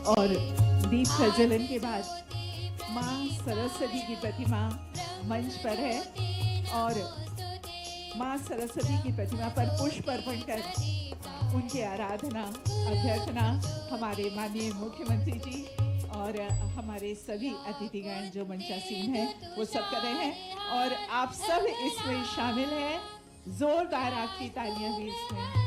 और दीप प्रज्वलन के बाद माँ सरस्वती की प्रतिमा मंच पर है और माँ सरस्वती की प्रतिमा पर पुष्प अर्पण कर उनकी आराधना अभ्यर्थना हमारे माननीय मुख्यमंत्री जी और हमारे सभी अतिथिगण जो मंचासीन हैं वो सब कर रहे हैं और आप सब इसमें शामिल हैं। जोरदार आपकी तालियां भी इसमें।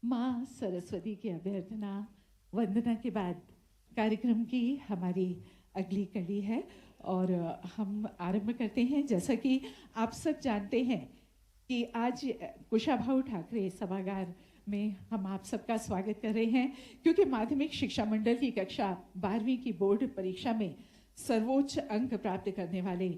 माँ सरस्वती की अभ्यर्थना वंदना के बाद कार्यक्रम की हमारी अगली कड़ी है और हम आरंभ करते हैं। जैसा कि आप सब जानते हैं कि आज कुशाभाऊ ठाकरे सभागार में हम आप सबका स्वागत कर रहे हैं क्योंकि माध्यमिक शिक्षा मंडल की कक्षा 12वीं की बोर्ड परीक्षा में सर्वोच्च अंक प्राप्त करने वाले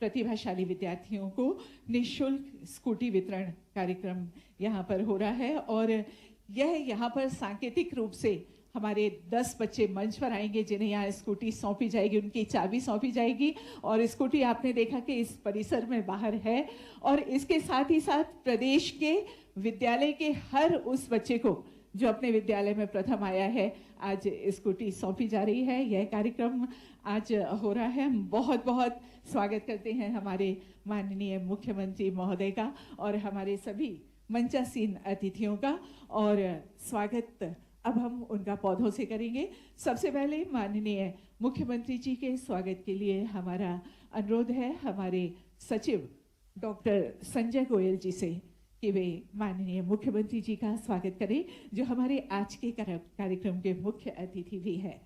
प्रतिभाशाली विद्यार्थियों को निःशुल्क स्कूटी वितरण कार्यक्रम यहाँ पर हो रहा है और यह यहाँ पर सांकेतिक रूप से हमारे 10 बच्चे मंच पर आएंगे जिन्हें यहाँ स्कूटी सौंपी जाएगी, उनकी चाबी सौंपी जाएगी और स्कूटी आपने देखा कि इस परिसर में बाहर है और इसके साथ ही साथ प्रदेश के विद्यालय के हर उस बच्चे को जो अपने विद्यालय में प्रथम आया है आज स्कूटी सौंपी जा रही है। यह कार्यक्रम आज हो रहा है। हम बहुत बहुत स्वागत करते हैं हमारे माननीय मुख्यमंत्री महोदय का और हमारे सभी मंचासीन अतिथियों का और स्वागत अब हम उनका पौधों से करेंगे। सबसे पहले माननीय मुख्यमंत्री जी के स्वागत के लिए हमारा अनुरोध है हमारे सचिव डॉक्टर संजय गोयल जी से कि वे माननीय मुख्यमंत्री जी का स्वागत करें जो हमारे आज के कार्यक्रम के मुख्य अतिथि भी है।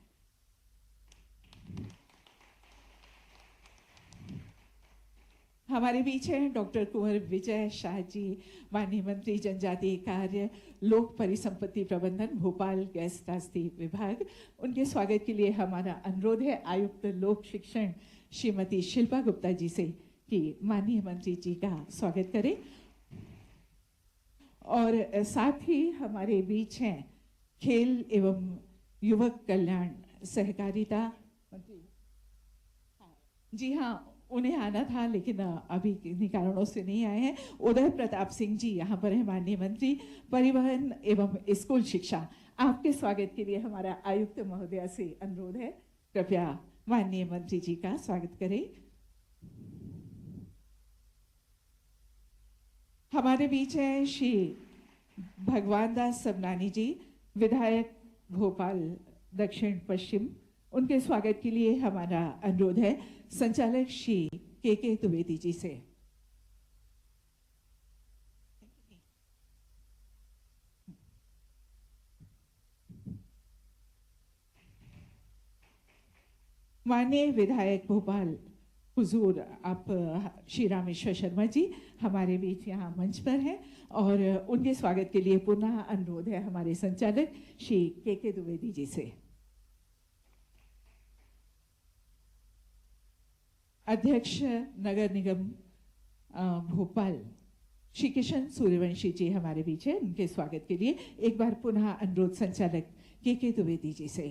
हमारे बीच हैं डॉक्टर कुंवर विजय शाह जी, माननीय मंत्री जनजातीय कार्य लोक परिसंपत्ति प्रबंधन भोपाल गैस त्रासदी विभाग। उनके स्वागत के लिए हमारा अनुरोध है आयुक्त लोक शिक्षण श्रीमती शिल्पा गुप्ता जी से कि माननीय मंत्री जी का स्वागत करें। और साथ ही हमारे बीच हैं खेल एवं युवक कल्याण सहकारिता मंत्री, जी हाँ उन्हें आना था लेकिन अभी किन्हीं कारणों से नहीं आए हैं। उदय प्रताप सिंह जी यहाँ पर हैं, माननीय मंत्री परिवहन एवं स्कूल शिक्षा। आपके स्वागत के लिए हमारा आयुक्त महोदया से अनुरोध है कृपया माननीय मंत्री जी का स्वागत करें। हमारे बीच हैं श्री भगवान दास सबनानी जी, विधायक भोपाल दक्षिण पश्चिम। उनके स्वागत के लिए हमारा अनुरोध है संचालक श्री के द्विवेदी जी से। माननीय विधायक भोपाल हुजूर आप श्री रामेश्वर शर्मा जी हमारे बीच यहाँ मंच पर हैं और उनके स्वागत के लिए पुनः अनुरोध है हमारे संचालक श्री के द्विवेदी जी से। अध्यक्ष नगर निगम भोपाल श्री किशन सूर्यवंशी जी हमारे बीच है, उनके स्वागत के लिए एक बार पुनः अनुरोध संचालक के द्विवेदी जी से।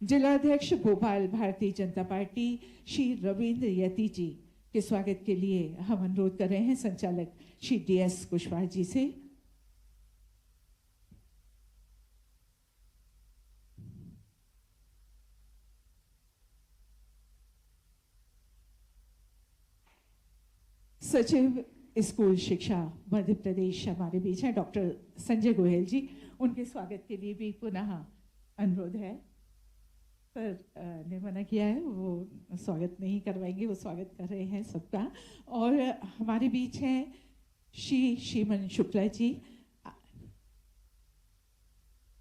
जिलाध्यक्ष भोपाल भारतीय जनता पार्टी श्री रविंद्र यति जी के स्वागत के लिए हम अनुरोध कर रहे हैं संचालक श्री DS कुशवाहा जी से। सचिव स्कूल शिक्षा मध्य प्रदेश हमारे बीच हैं डॉक्टर संजय गोयल जी, उनके स्वागत के लिए भी पुनः अनुरोध है। सर ने मना किया है, वो स्वागत नहीं करवाएंगे, वो स्वागत कर रहे हैं सबका। और हमारे बीच हैं श्री श्रीमन शुक्ला जी,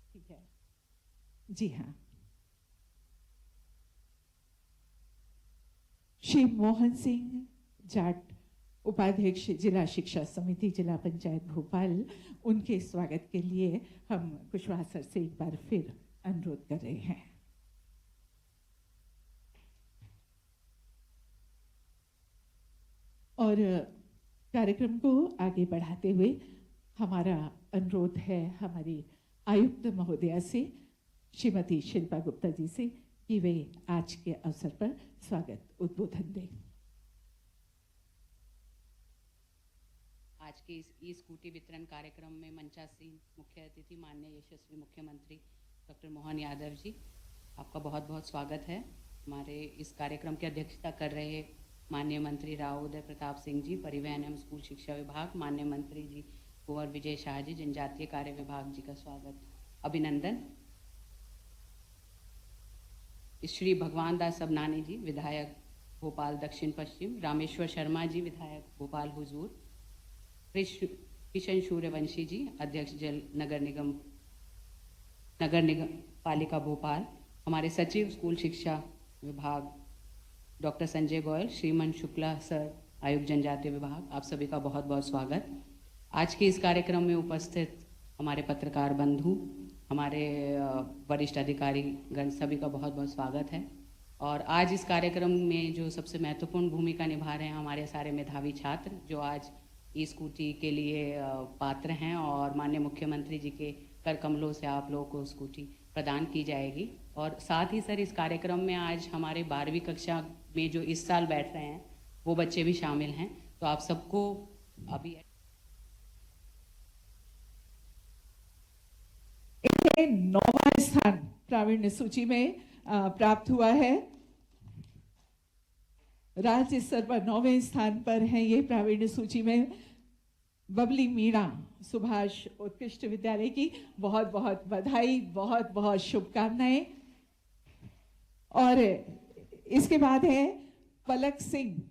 ठीक है जी हाँ, श्री मोहन सिंह जाट उपाध्यक्ष जिला शिक्षा समिति जिला पंचायत भोपाल, उनके स्वागत के लिए हम कुशवाहा सर से एक बार फिर अनुरोध कर रहे हैं। और कार्यक्रम को आगे बढ़ाते हुए हमारा अनुरोध है हमारी आयुक्त महोदया से, श्रीमती शिल्पा गुप्ता जी से, कि वे आज के अवसर पर स्वागत उद्बोधन दें। आज के इस ई स्कूटी वितरण कार्यक्रम में मंचासीन मुख्य अतिथि माननीय यशस्वी मुख्यमंत्री डॉक्टर मोहन यादव जी, आपका बहुत बहुत स्वागत है। हमारे इस कार्यक्रम की अध्यक्षता कर रहे माननीय मंत्री राव उदय प्रताप सिंह जी, परिवहन एवं स्कूल शिक्षा विभाग, माननीय मंत्री जी कुंवर विजय शाह जी, जनजातीय कार्य विभाग जी का स्वागत अभिनंदन। श्री भगवान दास सबनानी जी, विधायक भोपाल दक्षिण पश्चिम, रामेश्वर शर्मा जी, विधायक भोपाल हुजूर, किशन सूर्यवंशी जी, अध्यक्ष जल नगर निगम पालिका भोपाल, हमारे सचिव स्कूल शिक्षा विभाग डॉक्टर संजय गोयल, श्रीमन शुक्ला सर, आयुक्त जनजातीय विभाग, आप सभी का बहुत बहुत स्वागत। आज के इस कार्यक्रम में उपस्थित हमारे पत्रकार बंधु, हमारे वरिष्ठ अधिकारी गण, सभी का बहुत बहुत स्वागत है। और आज इस कार्यक्रम में जो सबसे महत्वपूर्ण भूमिका निभा रहे हैं हमारे सारे मेधावी छात्र, जो आज ई स्कूटी के लिए पात्र हैं, और माननीय मुख्यमंत्री जी के कर कमलों से आप लोगों को स्कूटी प्रदान की जाएगी। और साथ ही सर, इस कार्यक्रम में आज हमारे 12वीं कक्षा में जो इस साल बैठ रहे हैं वो बच्चे भी शामिल हैं, तो आप सबको अभी 9वां स्थान प्रावीण्य सूची में प्राप्त हुआ है। राज्य स्तर पर 9वें स्थान पर है ये प्रावीण्य सूची में बबली मीणा सुभाष उत्कृष्ट विद्यालय की बहुत बहुत बधाई, बहुत बहुत शुभकामनाएं। और इसके बाद है पलक सिंह,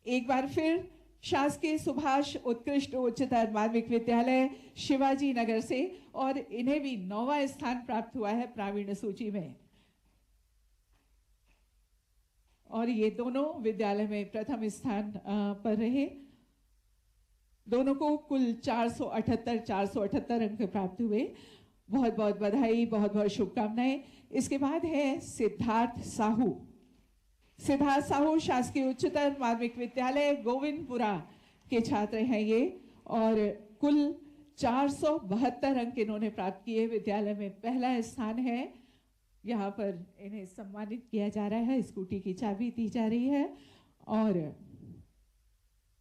एक बार फिर शासकीय सुभाष उत्कृष्ट उच्चतर माध्यमिक विद्यालय शिवाजी नगर से, और इन्हें भी 9वां स्थान प्राप्त हुआ है प्रावीण्य सूची में। और ये दोनों विद्यालय में प्रथम स्थान पर रहे। दोनों को कुल 478 अंक प्राप्त हुए। बहुत बहुत बधाई, बहुत बहुत शुभकामनाएं। इसके बाद है सिद्धार्थ साहू। सिद्धार्थ साहू शासकीय उच्चतर माध्यमिक विद्यालय गोविंदपुरा के छात्र हैं ये, और कुल 472 अंक इन्होंने प्राप्त किए। विद्यालय में पहला स्थान है। यहाँ पर इन्हें सम्मानित किया जा रहा है, स्कूटी की चाबी दी जा रही है। और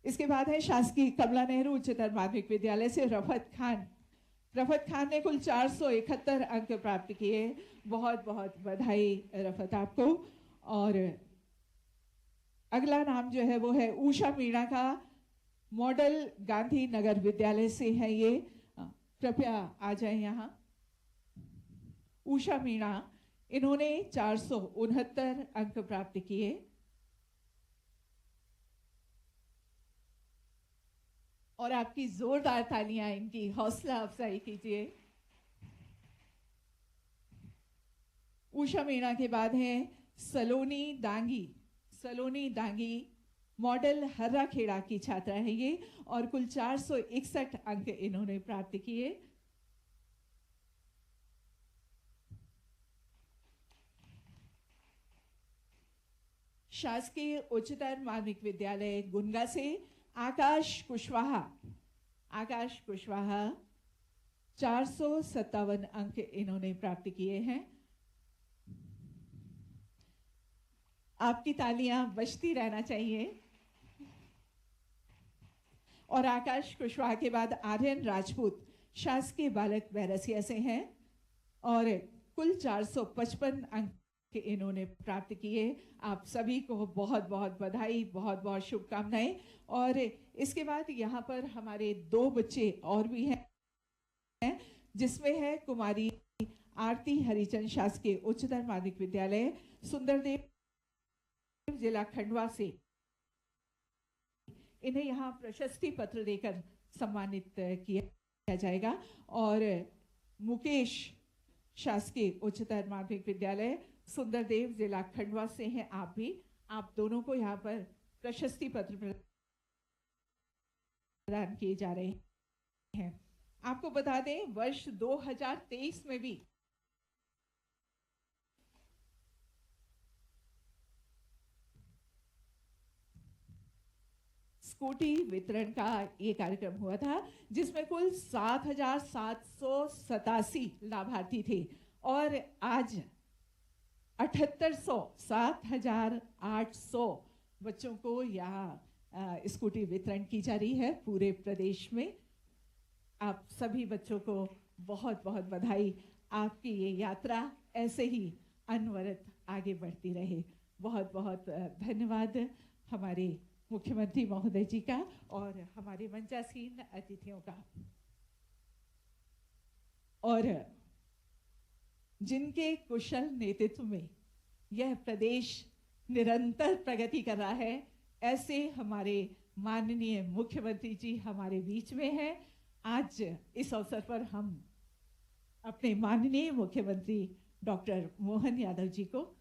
इसके बाद है शासकीय कमला नेहरू उच्चतर माध्यमिक विद्यालय से रफत खान। रफत खान ने कुल 471 अंक प्राप्त किए। बहुत बहुत बधाई रफत आपको। और अगला नाम जो है वो है उषा मीणा का, मॉडल गांधी नगर विद्यालय से है ये। कृपया आ जाए यहाँ। उषा मीणा, इन्होंने 469 अंक प्राप्त किए। और आपकी जोरदार तालियां इनकी हौसला अफजाई कीजिए। उषा मीणा के बाद है सलोनी दांगी। सलोनी दांगी मॉडल हर्रा खेड़ा की छात्रा है ये, और कुल 461 अंक इन्होंने प्राप्त किए। शासकीय उच्चतर माध्यमिक विद्यालय गुनगा से आकाश कुशवाहा। आकाश कुशवाहा 457 अंक इन्होंने प्राप्त किए हैं। आपकी तालियां बजती रहना चाहिए। और आकाश कुशवाहा के बाद आर्यन राजपूत शासकीय बालक बैरसिया से हैं, और कुल 455 अंक इन्होंने प्राप्त किए। आप सभी को बहुत बहुत बधाई, बहुत बहुत शुभकामनाएं। और इसके बाद यहाँ पर हमारे 2 बच्चे और भी हैं, जिसमें है कुमारी आरती हरिचंद शासकीय उच्चतर माध्यमिक विद्यालय सुंदरदेव जिला खंडवा से। इन्हें यहाँ प्रशस्ति पत्र देकर सम्मानित किया जाएगा। और मुकेश शासकीय उच्चतर माध्यमिक विद्यालय सुंदरदेव जिला खंडवा से हैं आप भी। आप दोनों को यहाँ पर प्रशस्ति पत्र प्रदान किए जा रहे हैं। आपको बता दें, वर्ष 2023 में भी स्कूटी वितरण का ये कार्यक्रम हुआ था, जिसमें कुल 7,787 लाभार्थी थे और आज 7,800 बच्चों को यहाँ स्कूटी वितरण की जा रही है पूरे प्रदेश में। आप सभी बच्चों को बहुत बहुत बधाई। आपकी ये यात्रा ऐसे ही अनवरत आगे बढ़ती रहे। बहुत बहुत धन्यवाद हमारे मुख्यमंत्री महोदय जी का और हमारे मंचासीन अतिथियों का। और जिनके कुशल नेतृत्व में यह प्रदेश निरंतर प्रगति कर रहा है, ऐसे हमारे माननीय मुख्यमंत्री जी हमारे बीच में हैं। आज इस अवसर पर हम अपने माननीय मुख्यमंत्री डॉक्टर मोहन यादव जी को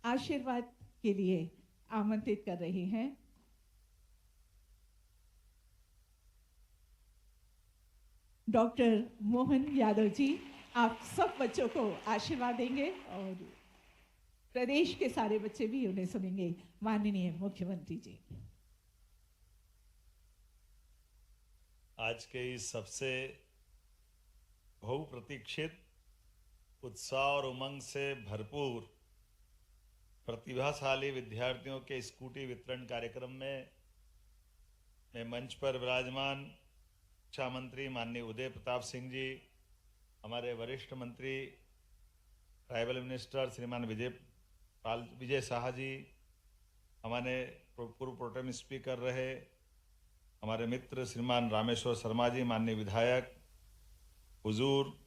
आशीर्वाद के लिए आमंत्रित कर रहे हैं। डॉक्टर मोहन यादव जी, आप सब बच्चों को आशीर्वाद देंगे और प्रदेश के सारे बच्चे भी उन्हें सुनेंगे। माननीय मुख्यमंत्री जी। आज के इस सबसे बहुप्रतीक्षित, उत्साह और उमंग से भरपूर प्रतिभाशाली विद्यार्थियों के स्कूटी वितरण कार्यक्रम में मैं मंच पर विराजमान शिक्षा मंत्री माननीय उदय प्रताप सिंह जी, हमारे वरिष्ठ मंत्री ट्राइबल मिनिस्टर श्रीमान विजय शाह जी, हमारे पूर्व प्रोटेम स्पीकर रहे हमारे मित्र श्रीमान रामेश्वर शर्मा जी, माननीय विधायक हुजूर,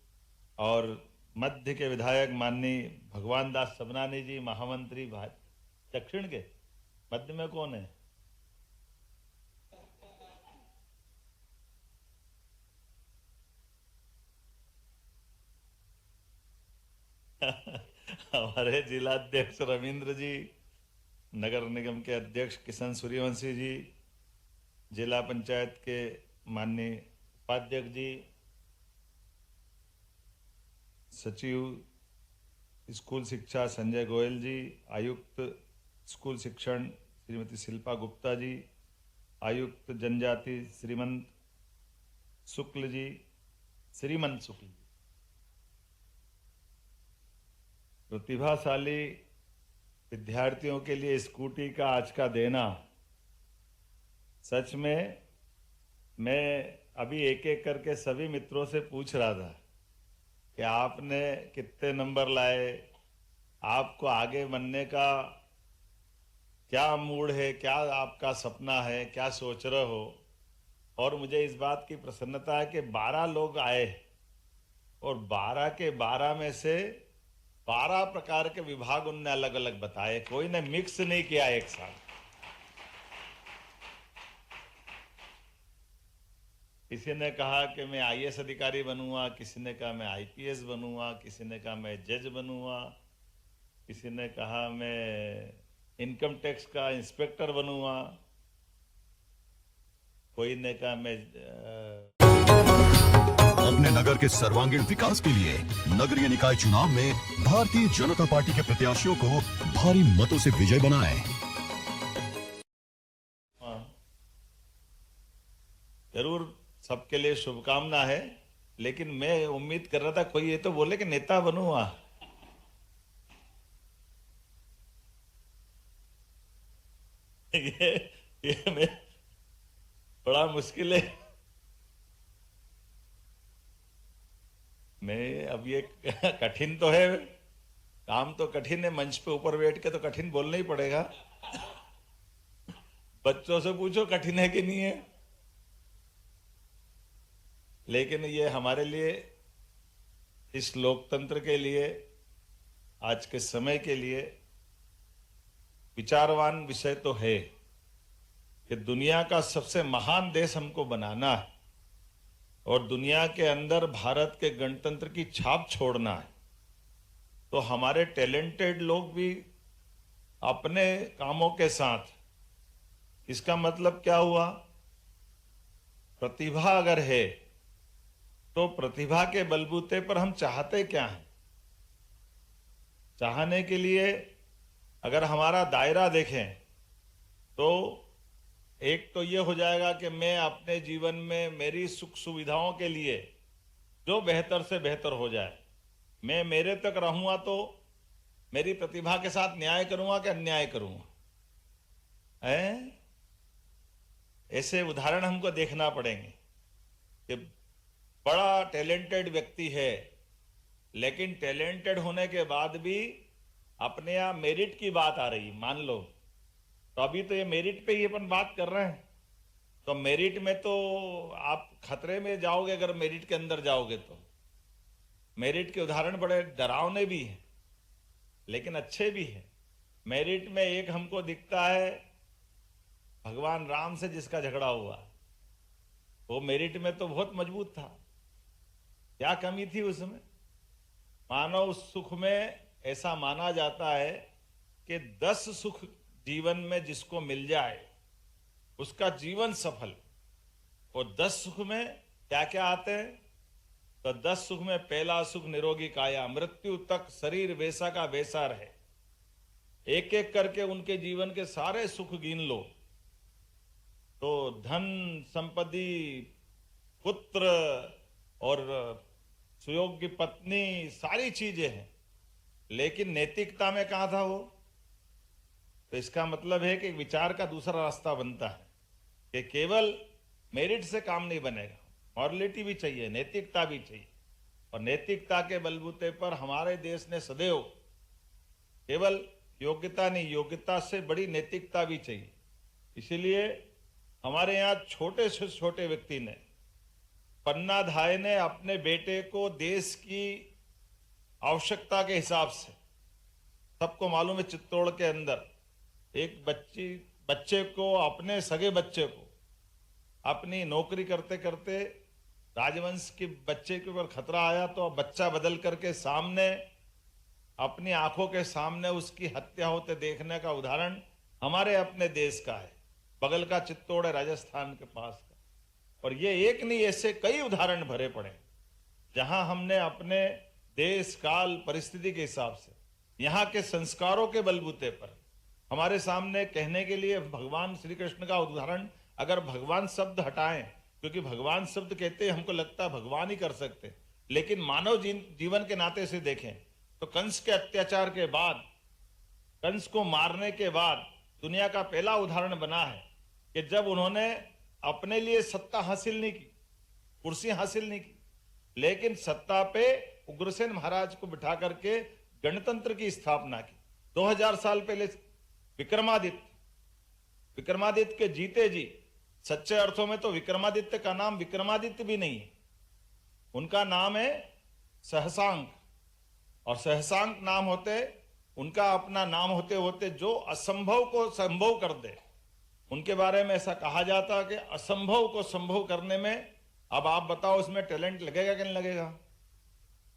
और मध्य के विधायक माननीय भगवान दास सबनानी जी, महामंत्री दक्षिण के। मध्य में कौन है? हमारे जिलाध्यक्ष रविंद्र जी, नगर निगम के अध्यक्ष किशन सूर्यवंशी जी, जिला पंचायत के माननीय उपाध्यक्ष जी, सचिव स्कूल शिक्षा संजय गोयल जी, आयुक्त स्कूल शिक्षण श्रीमती शिल्पा गुप्ता जी, आयुक्त जनजाति श्रीमंत शुक्ल जी, प्रतिभाशाली विद्यार्थियों के लिए स्कूटी का आज का देना, सच में मैं अभी एक एक करके सभी मित्रों से पूछ रहा था कि आपने कितने नंबर लाए, आपको आगे बनने का क्या मूड है, क्या आपका सपना है, क्या सोच रहे हो। और मुझे इस बात की प्रसन्नता है कि 12 लोग आए और 12 के 12 में से 12 प्रकार के विभाग उनने अलग अलग बताए, कोई ने मिक्स नहीं किया एक साथ। किसी ने कहा कि मैं आईएएस अधिकारी बनूंगा, किसी ने कहा मैं आईपीएस बनूंगा, किसी ने कहा मैं जज बनूंगा, किसी ने कहा मैं इनकम टैक्स का इंस्पेक्टर बनूंगा, कोई ने कहा मैं अपने नगर के सर्वांगीण विकास के लिए नगरीय निकाय चुनाव में भारतीय जनता पार्टी के प्रत्याशियों को भारी मतों से विजय बनाएं। जरूर सबके लिए शुभकामना है, लेकिन मैं उम्मीद कर रहा था कोई ये तो बोले कि नेता बनूंगा। ये मैं बड़ा मुश्किल है। मैं अब ये कठिन तो है, काम तो कठिन है, मंच पे ऊपर बैठ के तो कठिन बोलना ही पड़ेगा। बच्चों से पूछो कठिन है कि नहीं है। लेकिन ये हमारे लिए, इस लोकतंत्र के लिए, आज के समय के लिए विचारवान विषय तो है कि दुनिया का सबसे महान देश हमको बनाना है और दुनिया के अंदर भारत के गणतंत्र की छाप छोड़ना है। तो हमारे टैलेंटेड लोग भी अपने कामों के साथ, इसका मतलब क्या हुआ प्रतिभा अगर है तो प्रतिभा के बलबूते पर हम चाहते क्या हैं? चाहने के लिए अगर हमारा दायरा देखें तो एक तो ये हो जाएगा कि मैं अपने जीवन में मेरी सुख सुविधाओं के लिए जो बेहतर से बेहतर हो जाए, मैं मेरे तक रहूंगा तो मेरी प्रतिभा के साथ न्याय करूंगा कि अन्याय करूंगा? ऐसे उदाहरण हमको देखना पड़ेंगे कि बड़ा टैलेंटेड व्यक्ति है, लेकिन टैलेंटेड होने के बाद भी अपने यहाँ मेरिट की बात आ रही, मान लो तो अभी तो ये मेरिट पे ही अपन बात कर रहे हैं, तो मेरिट में तो आप खतरे में जाओगे अगर मेरिट के अंदर जाओगे तो। मेरिट के उदाहरण बड़े डरावने भी हैं लेकिन अच्छे भी हैं। मेरिट में एक हमको दिखता है भगवान राम से जिसका झगड़ा हुआ, वो मेरिट में तो बहुत मजबूत था। क्या कमी थी उसमें? मानव सुख में ऐसा माना जाता है कि 10 सुख जीवन में जिसको मिल जाए उसका जीवन सफल। और 10 सुख में क्या क्या आते हैं? तो 10 सुख में पहला सुख निरोगी काया, मृत्यु तक शरीर वैसा का वैसा रहे। एक एक करके उनके जीवन के सारे सुख गिन लो तो धन, संपत्ति, पुत्र और सुयोग्य पत्नी, सारी चीजें हैं, लेकिन नैतिकता में कहां था वो? तो इसका मतलब है कि विचार का दूसरा रास्ता बनता है कि केवल मेरिट से काम नहीं बनेगा, मॉरलिटी भी चाहिए, नैतिकता भी चाहिए। और नैतिकता के बलबूते पर हमारे देश ने सदैव केवल योग्यता नहीं, योग्यता से बड़ी नैतिकता भी चाहिए। इसीलिए हमारे यहाँ छोटे से छोटे व्यक्ति ने, पन्ना धाय ने अपने बेटे को देश की आवश्यकता के हिसाब से, सबको मालूम है चित्तौड़ के अंदर एक बच्चे को, अपने सगे बच्चे को, अपनी नौकरी करते करते राजवंश के बच्चे के ऊपर खतरा आया तो बच्चा बदल करके सामने, अपनी आंखों के सामने उसकी हत्या होते देखने का उदाहरण हमारे अपने देश का है। बगल का चित्तौड़ है, राजस्थान के पास का। और ये एक नहीं, ऐसे कई उदाहरण भरे पड़े जहां हमने अपने देश काल परिस्थिति के हिसाब से, यहाँ के संस्कारों के बलबूते पर हमारे सामने कहने के लिए भगवान श्री कृष्ण का उदाहरण, अगर भगवान शब्द हटाएं, क्योंकि भगवान शब्द कहते हैं हमको लगता है भगवान ही कर सकते, लेकिन मानव जीवन के नाते से देखें तो कंस के अत्याचार के बाद, कंस को मारने के बाद दुनिया का पहला उदाहरण बना है कि जब उन्होंने अपने लिए सत्ता हासिल नहीं की, कुर्सी हासिल नहीं की, लेकिन सत्ता पे उग्रसेन महाराज को बिठा करके गणतंत्र की स्थापना की। 2000 साल पहले विक्रमादित्य के जीते जी, सच्चे अर्थों में तो विक्रमादित्य का नाम विक्रमादित्य भी नहीं है, उनका नाम है सहसांक। और सहसांक नाम होते, उनका अपना नाम होते होते जो असंभव को संभव कर दे, उनके बारे में ऐसा कहा जाता कि असंभव को संभव करने में, अब आप बताओ उसमें टैलेंट लगेगा कि नहीं लगेगा?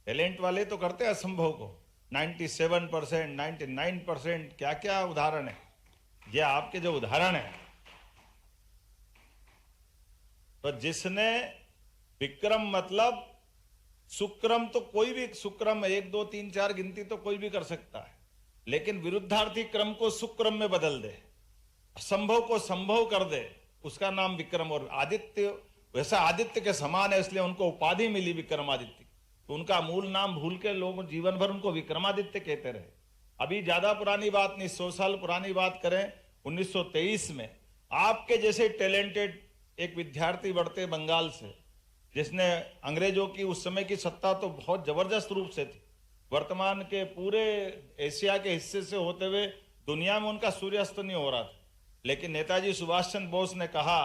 टैलेंट वाले तो करते हैं असंभव को। 97%, 99%, क्या क्या उदाहरण है। ये आपके जो उदाहरण है, तो जिसने विक्रम मतलब सुक्रम, तो कोई भी सुक्रम 1 2 3 4 गिनती तो कोई भी कर सकता है, लेकिन विरुद्धार्थी क्रम को सुक्रम में बदल दे, असंभव को संभव कर दे, उसका नाम विक्रम। और आदित्य वैसा आदित्य के समान है, इसलिए उनको उपाधि मिली विक्रमादित्य। तो उनका मूल नाम भूल के लोग जीवन भर उनको विक्रमादित्य कहते रहे। अभी ज्यादा पुरानी बात नहीं, 100 साल पुरानी बात करें, 1923 में आपके जैसे टैलेंटेड एक विद्यार्थी बढ़ते बंगाल से, जिसने अंग्रेजों की उस समय की सत्ता तो बहुत जबरदस्त रूप से थी, वर्तमान के पूरे एशिया के हिस्से से होते हुए दुनिया में उनका सूर्यास्त नहीं हो रहा था, लेकिन नेताजी सुभाष चंद्र बोस ने कहा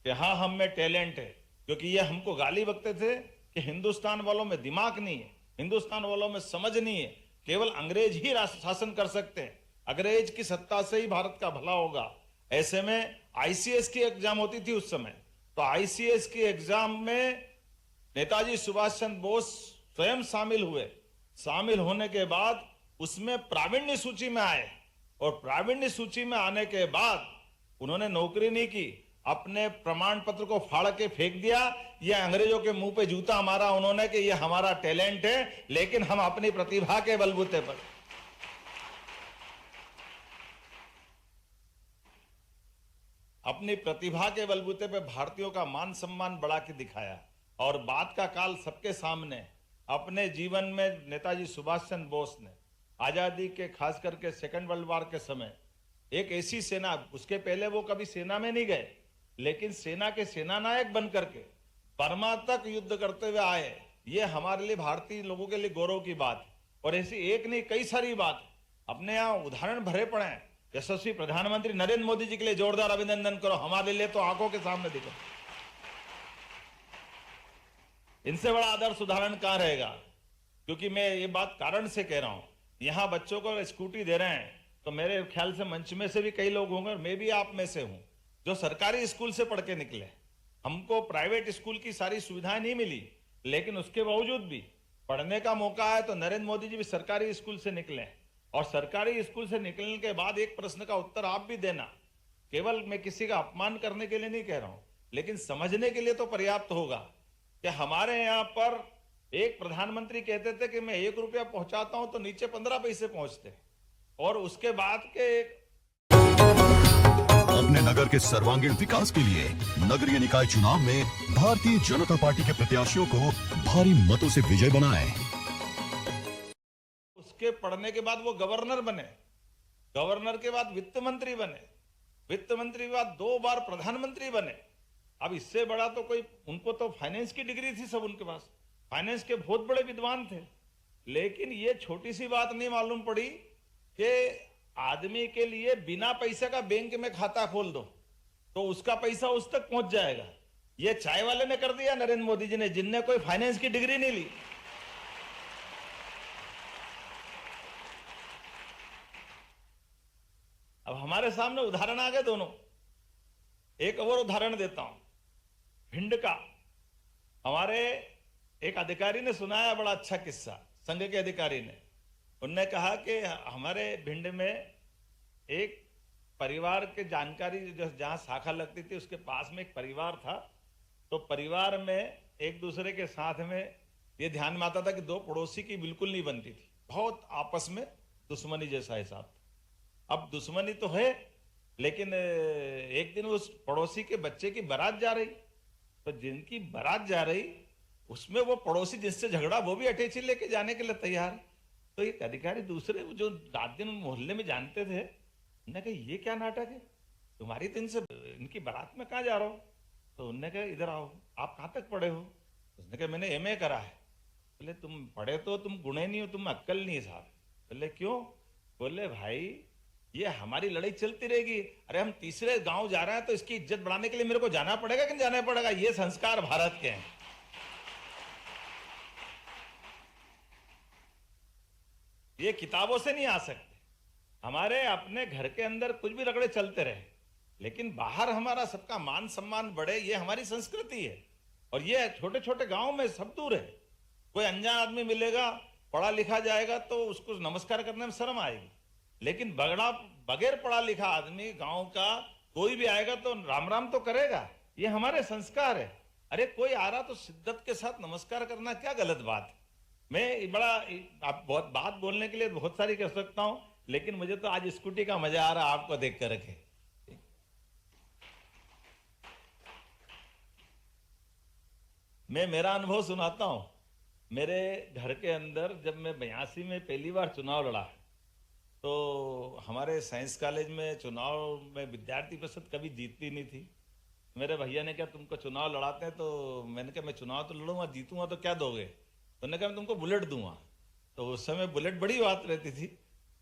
कि हाँ, हम में टैलेंट है। क्योंकि ये हमको गाली बकते थे कि हिंदुस्तान वालों में दिमाग नहीं है, हिंदुस्तान वालों में समझ नहीं है, केवल अंग्रेज ही शासन कर सकते हैं, अंग्रेज की सत्ता से ही भारत का भला होगा। ऐसे में आईसीएस की एग्जाम होती थी उस समय, तो आईसीएस की एग्जाम में नेताजी सुभाष चंद्र बोस स्वयं शामिल हुए। शामिल होने के बाद उसमें प्रावीण्य सूची में आए, और प्रावीण्य सूची में आने के बाद उन्होंने नौकरी नहीं की, अपने प्रमाण पत्र को फाड़ के फेंक दिया। ये अंग्रेजों के मुंह पे जूता मारा उन्होंने कि ये हमारा टैलेंट है, लेकिन हम अपनी प्रतिभा के बलबूते पर अपनी प्रतिभा के बलबूते पे भारतीयों का मान सम्मान बढ़ा के दिखाया। और बात का काल सबके सामने अपने जीवन में नेताजी सुभाष चंद्र बोस ने आजादी के खास करके सेकेंड वर्ल्ड वॉर के समय एक ऐसी सेना, उसके पहले वो कभी सेना में नहीं गए, लेकिन सेना के सेनानायक बन करके बर्मा तक युद्ध करते हुए आए। ये हमारे लिए, भारतीय लोगों के लिए गौरव की बात है। और ऐसी एक नहीं कई सारी बात अपने यहाँ उदाहरण भरे पड़े हैं। यशस्वी प्रधानमंत्री नरेंद्र मोदी जी के लिए जोरदार अभिनंदन करो, हमारे लिए तो आंखों के सामने दिखो। इनसे बड़ा आदर्श उदाहरण कहां रहेगा? क्योंकि मैं ये बात कारण से कह रहा हूं, यहां बच्चों को स्कूटी दे रहे हैं तो मेरे ख्याल से मंच में से भी कई लोग होंगे, और मैं भी आप में से हूं, जो सरकारी स्कूल से पढ़ के निकले। हमको प्राइवेट स्कूल की सारी सुविधाएं नहीं मिली, लेकिन उसके बावजूद भी पढ़ने का मौका है। तो नरेंद्र मोदी जी भी सरकारी स्कूल से निकले, और सरकारी स्कूल से निकलने के बाद एक प्रश्न का उत्तर आप भी देना। केवल मैं किसी का अपमान करने के लिए नहीं कह रहा हूं, लेकिन समझने के लिए तो पर्याप्त होगा कि हमारे यहां पर एक प्रधानमंत्री कहते थे कि मैं 1 रुपया पहुंचाता हूं तो नीचे 15 पैसे पहुंचते, और उसके बाद के अपने नगर के सर्वांगीण विकास के लिए नगरीय निकाय चुनाव में भारतीय जनता पार्टी के प्रत्याशियों को भारी मतों से विजय बनाएं। उसके पढ़ने के बाद वो गवर्नर बने, गवर्नर के बाद वित्त मंत्री बने, वित्त मंत्री के बाद 2 बार प्रधानमंत्री बने। अब इससे बड़ा तो कोई, उनको तो फाइनेंस की डिग्री थी, सब उनके पास फाइनेंस के बहुत बड़े विद्वान थे। लेकिन ये छोटी सी बात नहीं मालूम पड़ी कि आदमी के लिए बिना पैसे का बैंक में खाता खोल दो तो उसका पैसा उस तक पहुंच जाएगा। ये चाय वाले ने कर दिया नरेंद्र मोदी जी ने, जिनने कोई फाइनेंस की डिग्री नहीं ली। अब हमारे सामने उदाहरण आ गए दोनों। एक और उदाहरण देता हूं, भिंड का। हमारे एक अधिकारी ने सुनाया बड़ा अच्छा किस्सा, संघ के अधिकारी ने। उनने कहा कि हमारे भिंड में एक परिवार के जानकारी, जहां शाखा लगती थी उसके पास में एक परिवार था। तो परिवार में एक दूसरे के साथ में ये ध्यान में आता था कि 2 पड़ोसी की बिल्कुल नहीं बनती थी, बहुत आपस में दुश्मनी जैसा हिसाब। अब दुश्मनी तो है, लेकिन एक दिन उस पड़ोसी के बच्चे की बारात जा रही, तो जिनकी बारात जा रही उसमें वो पड़ोसी जिससे झगड़ा वो भी अटैची लेके जाने के लिए तैयार। तो एक अधिकारी दूसरे जो रात दिन मोहल्ले में जानते थे, उन्होंने कहा ये क्या नाटक है, तुम्हारी तो इनकी बारात में कहाँ जा रहा हो? तो उन्होंने कहा इधर आओ, आप कहाँ तक पढ़े हो? उसने कहा मैंने MA करा है। बोले तुम पढ़े तो तुम गुणे नहीं हो, तुम अक्कल नहीं है साहब। बोले क्यों? बोले भाई ये हमारी लड़ाई चलती रहेगी। अरे हम तीसरे गांव जा रहे हैं तो इसकी इज्जत बढ़ाने के लिए मेरे को जाना पड़ेगा कि नहीं जाना पड़ेगा? ये संस्कार भारत के हैं। ये किताबों से नहीं आ सकते। हमारे अपने घर के अंदर कुछ भी रगड़े चलते रहे, लेकिन बाहर हमारा सबका मान सम्मान बढ़े, ये हमारी संस्कृति है। और ये छोटे छोटे गांव में सब दूर है। कोई अनजान आदमी मिलेगा, पढ़ा लिखा जाएगा तो उसको नमस्कार करने में शर्म आएगी, लेकिन बगैर पढ़ा लिखा आदमी गांव का कोई भी आएगा तो राम राम तो करेगा। ये हमारे संस्कार है। अरे कोई आ रहा तो शिद्दत के साथ नमस्कार करना क्या गलत बात है? मैं बड़ा, आप बहुत बात बोलने के लिए बहुत सारी कर सकता हूं, लेकिन मुझे तो आज स्कूटी का मजा आ रहा है आपको देख करके। मैं मेरा अनुभव सुनाता हूं। मेरे घर के अंदर जब मैं 82 में पहली बार चुनाव लड़ा, तो हमारे साइंस कॉलेज में चुनाव में विद्यार्थी परिषद कभी जीतती नहीं थी। मेरे भैया ने कहा तुमको चुनाव लड़ाते हैं, तो मैंने कहा मैं चुनाव तो लड़ूंगा, जीतूंगा तो क्या दोगे? तो उन्होंने कहा मैं तुमको बुलेट दूंगा। तो उस समय बुलेट बड़ी बात रहती थी,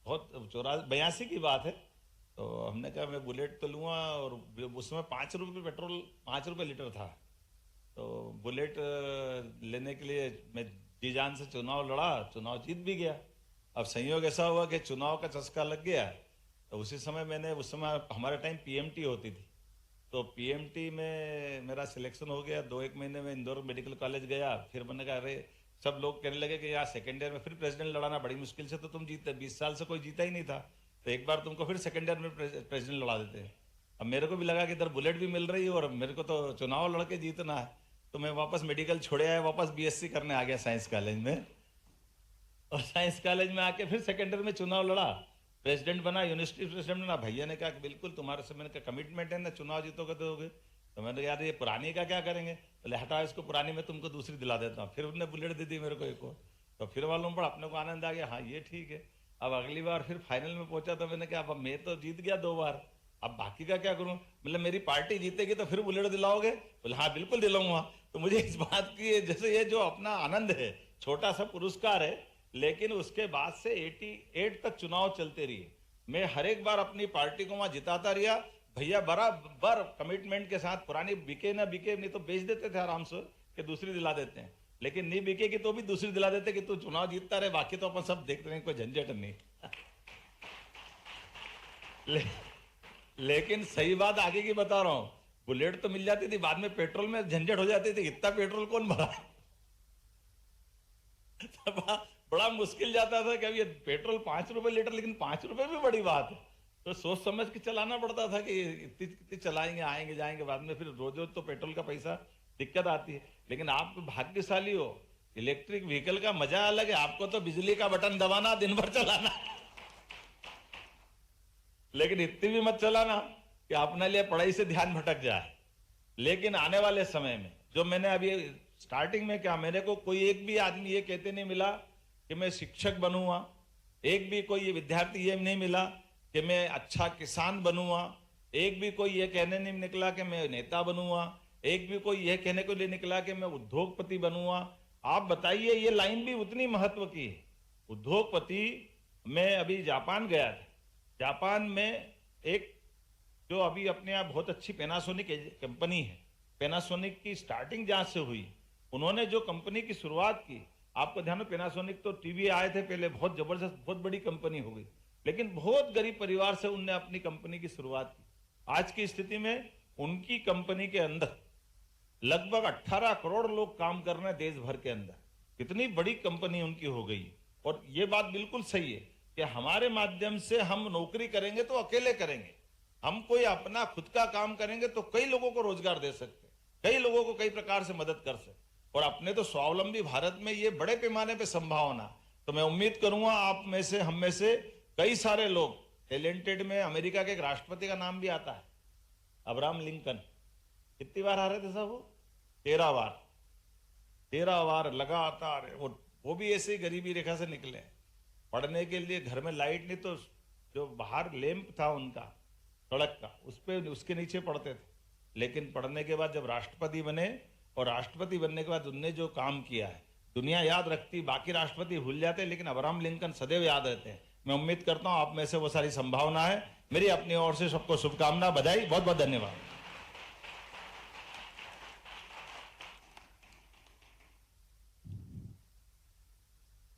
बहुत 82 की बात है। तो हमने कहा मैं बुलेट तो लूँगा, और उसमें 5 रुपये पेट्रोल, 5 रुपये लीटर था। तो बुलेट लेने के लिए मैं जी जान से चुनाव लड़ा, चुनाव जीत भी गया। अब संयोग ऐसा हुआ कि चुनाव का चस्का लग गया। तो उस समय हमारे टाइम PMT होती थी, तो PMT में मेरा सिलेक्शन हो गया। 2-1 महीने में इंदौर मेडिकल कॉलेज गया। फिर मैंने कहा अरे, सब लोग कहने लगे कि यार सेकेंड ईयर में फिर प्रेसिडेंट लड़ाना बड़ी मुश्किल से, तो तुम जीते, 20 साल से कोई जीता ही नहीं था, तो एक बार तुमको फिर सेकेंड ईयर में प्रेसिडेंट लड़ा देते हैं। अब मेरे को भी लगा कि इधर बुलेट भी मिल रही है और मेरे को तो चुनाव लड़के जीतना है, तो मैं वापस मेडिकल छोड़े आया, वापस बीएससी करने आ गया साइंस कॉलेज में। और साइंस कॉलेज में आके फिर सेकेंड ईयर में चुनाव लड़ा, प्रेसिडेंट बना, यूनिवर्सिटी प्रेसिडेंट बना। भैया ने कहा कि बिल्कुल तुम्हारे से, मैंने कहा कमिटमेंट है ना, चुनाव जीतोगे तो दोगे। तो मैंने कहा यार ये पुरानी का क्या करेंगे, बोले हटाओ इसको, पुरानी में तुमको दूसरी दिला देता हूँ। फिर उन्होंने बुलेट दे दी मेरे को एक और, तो फिर मालूम पड़ा, अपने को आनंद आ गया, हाँ ये ठीक है। अब अगली बार फिर फाइनल में पहुंचा तो मैंने कहा अब मैं तो जीत गया 2 बार, अब बाकी का क्या करूं, मतलब मेरी पार्टी जीतेगी तो फिर बुलेट दिलाओगे, बोले हाँ बिल्कुल दिलाऊंगा। तो मुझे इस बात की, जैसे ये जो अपना आनंद है, छोटा सा पुरस्कार है, लेकिन उसके बाद से 88 तक चुनाव चलते रहिए, मैं हर एक बार अपनी पार्टी को वहां जिताता रहा। भैया बराबर कमिटमेंट के साथ, पुरानी बिके ना बिके, नहीं तो बेच देते थे आराम से कि दूसरी दिला देते हैं, लेकिन नहीं बिकेगी तो भी दूसरी दिला देते कि तू चुनाव जीतता रहे, बाकी तो अपन सब देखते रहे, कोई झंझट नहीं। लेकिन सही बात आगे की बता रहा हूं, बुलेट तो मिल जाती थी, बाद में पेट्रोल में झंझट हो जाती थी, इतना पेट्रोल कौन भरा। बड़ा मुश्किल जाता था कि अब ये पेट्रोल 5 रुपए लीटर, लेकिन 5 रुपए भी बड़ी बात है, तो सोच समझ के चलाना पड़ता था कि इतनी चलाएंगे, आएंगे जाएंगे, बाद में फिर रोज रोज तो पेट्रोल का पैसा दिक्कत आती है। लेकिन आप भाग्यशाली हो, इलेक्ट्रिक व्हीकल का मजा अलग है, आपको तो बिजली का बटन दबाना, दिन भर चलाना, लेकिन इतनी भी मत चलाना कि अपने लिए पढ़ाई से ध्यान भटक जाए। लेकिन आने वाले समय में, जो मैंने अभी स्टार्टिंग में क्या, मेरे को कोई एक भी आदमी ये कहते नहीं मिला कि मैं शिक्षक बनूंगा, एक भी कोई विद्यार्थी ये नहीं मिला कि मैं अच्छा किसान बनूंगा, एक भी कोई ये कहने नहीं निकला कि मैं नेता बनूंगा, एक भी कोई यह कहने को नहीं निकला कि मैं उद्योगपति बनूंगा। आप बताइए, ये लाइन भी उतनी महत्व की है। उद्योगपति, मैं अभी जापान गया था, जापान में एक जो अभी अपने आप बहुत अच्छी पैनासोनिक कंपनी है, पैनासोनिक की स्टार्टिंग जहां से हुई, उन्होंने जो कंपनी की शुरुआत की, आपको ध्यान हो, पैनासोनिक तो टीवी आए थे पहले, बहुत जबरदस्त, बहुत बड़ी कंपनी हो गई, लेकिन बहुत गरीब परिवार से उनने अपनी कंपनी की शुरुआत की। आज की स्थिति में उनकी कंपनी के अंदर लगभग 18 करोड़ लोग काम कर रहे हैं देश भर के अंदर, कितनी बड़ी कंपनी उनकी हो गई। और ये बात बिल्कुल सही है कि हमारे माध्यम से हम नौकरी करेंगे तो अकेले करेंगे, हम कोई अपना खुद का काम करेंगे तो कई लोगों को रोजगार दे सकते, कई लोगों को कई प्रकार से मदद कर सकते, और अपने तो स्वावलंबी भारत में ये बड़े पैमाने पे संभावना। तो मैं उम्मीद करूंगा आप में से, हम में से कई सारे लोग टैलेंटेड में, अमेरिका के एक राष्ट्रपति का नाम भी आता है, अब्राहम लिंकन, कितनी बार आ रहे थे साहब वो? 13 बार लगातार। वो भी ऐसे ही गरीबी रेखा से निकले, पढ़ने के लिए घर में लाइट नहीं, तो जो बाहर लैंप था उनका सड़क का, उस पे उसके नीचे पढ़ते थे, लेकिन पढ़ने के बाद जब राष्ट्रपति बने, और राष्ट्रपति बनने के बाद उनने जो काम किया है, दुनिया याद रखती, बाकी राष्ट्रपति भूल जाते हैं, लेकिन अब्राहम लिंकन सदैव याद रहते हैं। मैं उम्मीद करता हूं आप में से वो सारी संभावना है। मेरी अपनी ओर से सबको शुभकामना, बधाई, बहुत बहुत धन्यवाद।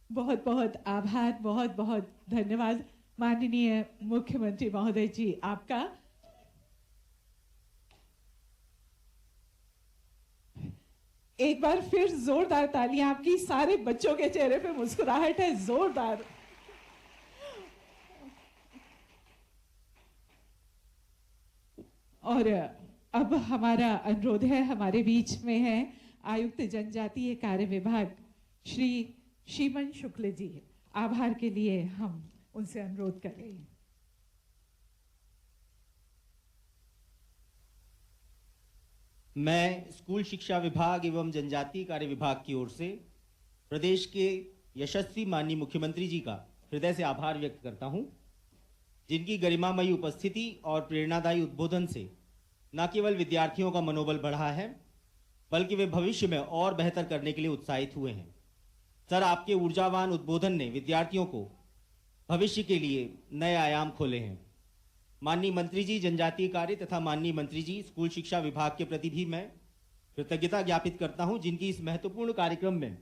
बहुत बहुत आभार, बहुत बहुत धन्यवाद माननीय मुख्यमंत्री महोदय जी आपका। एक बार फिर जोरदार तालियां आपकी, सारे बच्चों के चेहरे पे मुस्कुराहट है, जोरदार। और अब हमारा अनुरोध है, हमारे बीच में है आयुक्त जनजातीय कार्य विभाग श्री श्रीमन शुक्ल जी, आभार के लिए हम उनसे अनुरोध कर रहे हैं। मैं स्कूल शिक्षा विभाग एवं जनजातीय कार्य विभाग की ओर से प्रदेश के यशस्वी माननीय मुख्यमंत्री जी का हृदय से आभार व्यक्त करता हूं, जिनकी गरिमामयी उपस्थिति और प्रेरणादायी उद्बोधन से न केवल विद्यार्थियों का मनोबल बढ़ा है, बल्कि वे भविष्य में और बेहतर करने के लिए उत्साहित हुए हैं। सर, आपके ऊर्जावान उद्बोधन ने विद्यार्थियों को भविष्य के लिए नए आयाम खोले हैं। माननीय मंत्री जी जनजातीय कार्य तथा माननीय मंत्री जी स्कूल शिक्षा विभाग के प्रति भी मैं कृतज्ञता ज्ञापित करता हूं, जिनकी इस महत्वपूर्ण कार्यक्रम में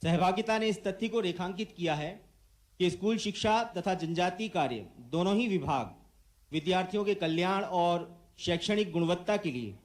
सहभागिता ने इस तथ्य को रेखांकित किया है कि स्कूल शिक्षा तथा जनजातीय कार्य दोनों ही विभाग विद्यार्थियों के कल्याण और शैक्षणिक गुणवत्ता के लिए